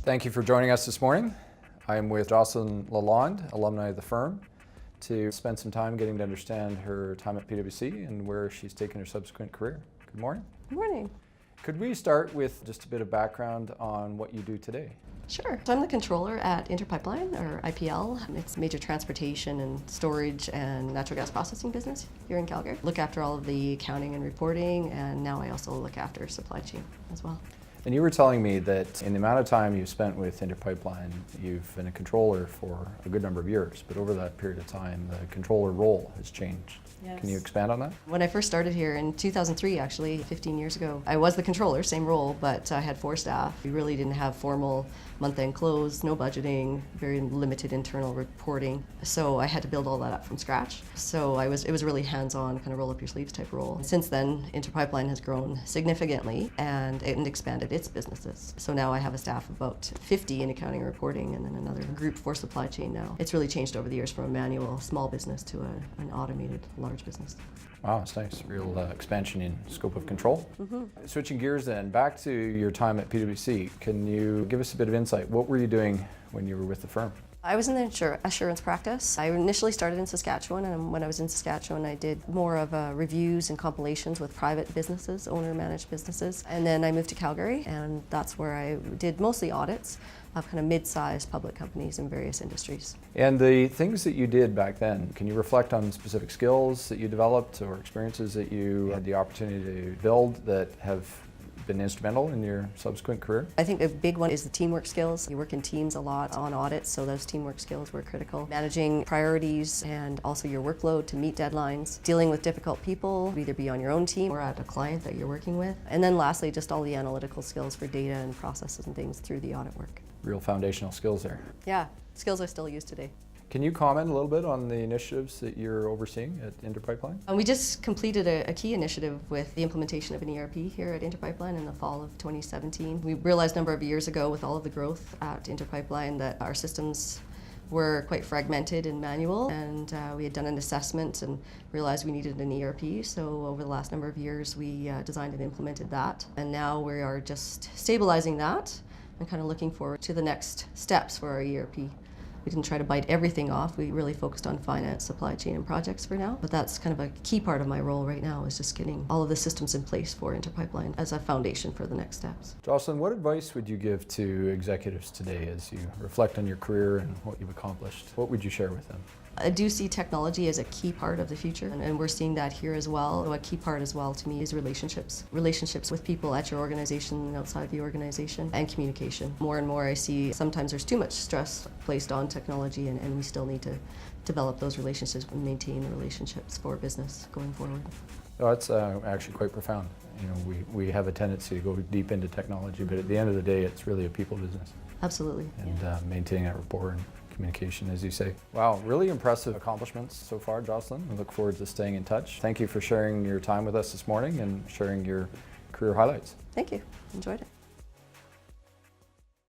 Thank you for joining us this morning. I'm with Jocelyn Lalonde, alumni of the firm, to spend some time getting to understand her time at PwC and where she's taken her subsequent career. Good morning. Good morning. Could we start with just a bit of background on what you do today? Sure. So I'm the controller at Interpipeline, or IPL. It's a major transportation and storage and natural gas processing business here in Calgary. Look after all of the accounting and reporting, and now I also look after supply chain as well. And you were telling me that in the amount of time you've spent with Interpipeline, you've been a controller for a good number of years, but over that period of time, the controller role has changed. Yes. Can you expand on that? When I first started here in 2003, actually, 15 years ago, I was the controller, same role, but I had 4 staff. We really didn't have formal month-end close, no budgeting, very limited internal reporting. So I had to build all that up from scratch. So it was a really hands-on, kind of roll up your sleeves type role. Since then, Interpipeline has grown significantly and expanded its businesses. So now I have a staff of about 50 in accounting and reporting, and then another group for supply chain now. It's really changed over the years from a manual small business to an automated large business. Wow, that's nice. Real expansion in scope of control. Mm-hmm. Switching gears then, back to your time at PwC, can you give us a bit of insight? What were you doing when you were with the firm? I was in the assurance practice. I initially started in Saskatchewan, and when I was in Saskatchewan, I did more of reviews and compilations with private businesses, owner-managed businesses. And then I moved to Calgary, and that's where I did mostly audits of kind of mid-sized public companies in various industries. And the things that you did back then, can you reflect on specific skills that you developed or experiences that you had the opportunity to build that have been instrumental in your subsequent career? I think a big one is the teamwork skills. You work in teams a lot on audits, so those teamwork skills were critical. Managing priorities and also your workload to meet deadlines. Dealing with difficult people, either be on your own team or at a client that you're working with. And then lastly, just all the analytical skills for data and processes and things through the audit work. Real foundational skills there. Yeah, skills I still use today. Can you comment a little bit on the initiatives that you're overseeing at Interpipeline? We just completed a key initiative with the implementation of an ERP here at Interpipeline in the fall of 2017. We realized a number of years ago with all of the growth at Interpipeline that our systems were quite fragmented and manual, and we had done an assessment and realized we needed an ERP. So over the last number of years we designed and implemented that, and now we are just stabilizing that and kind of looking forward to the next steps for our ERP. We didn't try to bite everything off. We really focused on finance, supply chain, and projects for now. But that's kind of a key part of my role right now, is just getting all of the systems in place for Interpipeline as a foundation for the next steps. Jocelyn, what advice would you give to executives today as you reflect on your career and what you've accomplished? What would you share with them? I do see technology as a key part of the future, and we're seeing that here as well. A key part as well to me is relationships. Relationships with people at your organization and outside the organization, and communication. More and more I see sometimes there's too much stress placed on technology, and we still need to develop those relationships and maintain the relationships for business going forward. Oh, that's actually quite profound. You know, we have a tendency to go deep into technology, but at the end of the day, it's really a people business. Absolutely. And maintaining that rapport and communication, as you say. Wow, really impressive accomplishments so far, Jocelyn. I look forward to staying in touch. Thank you for sharing your time with us this morning and sharing your career highlights. Thank you. Enjoyed it.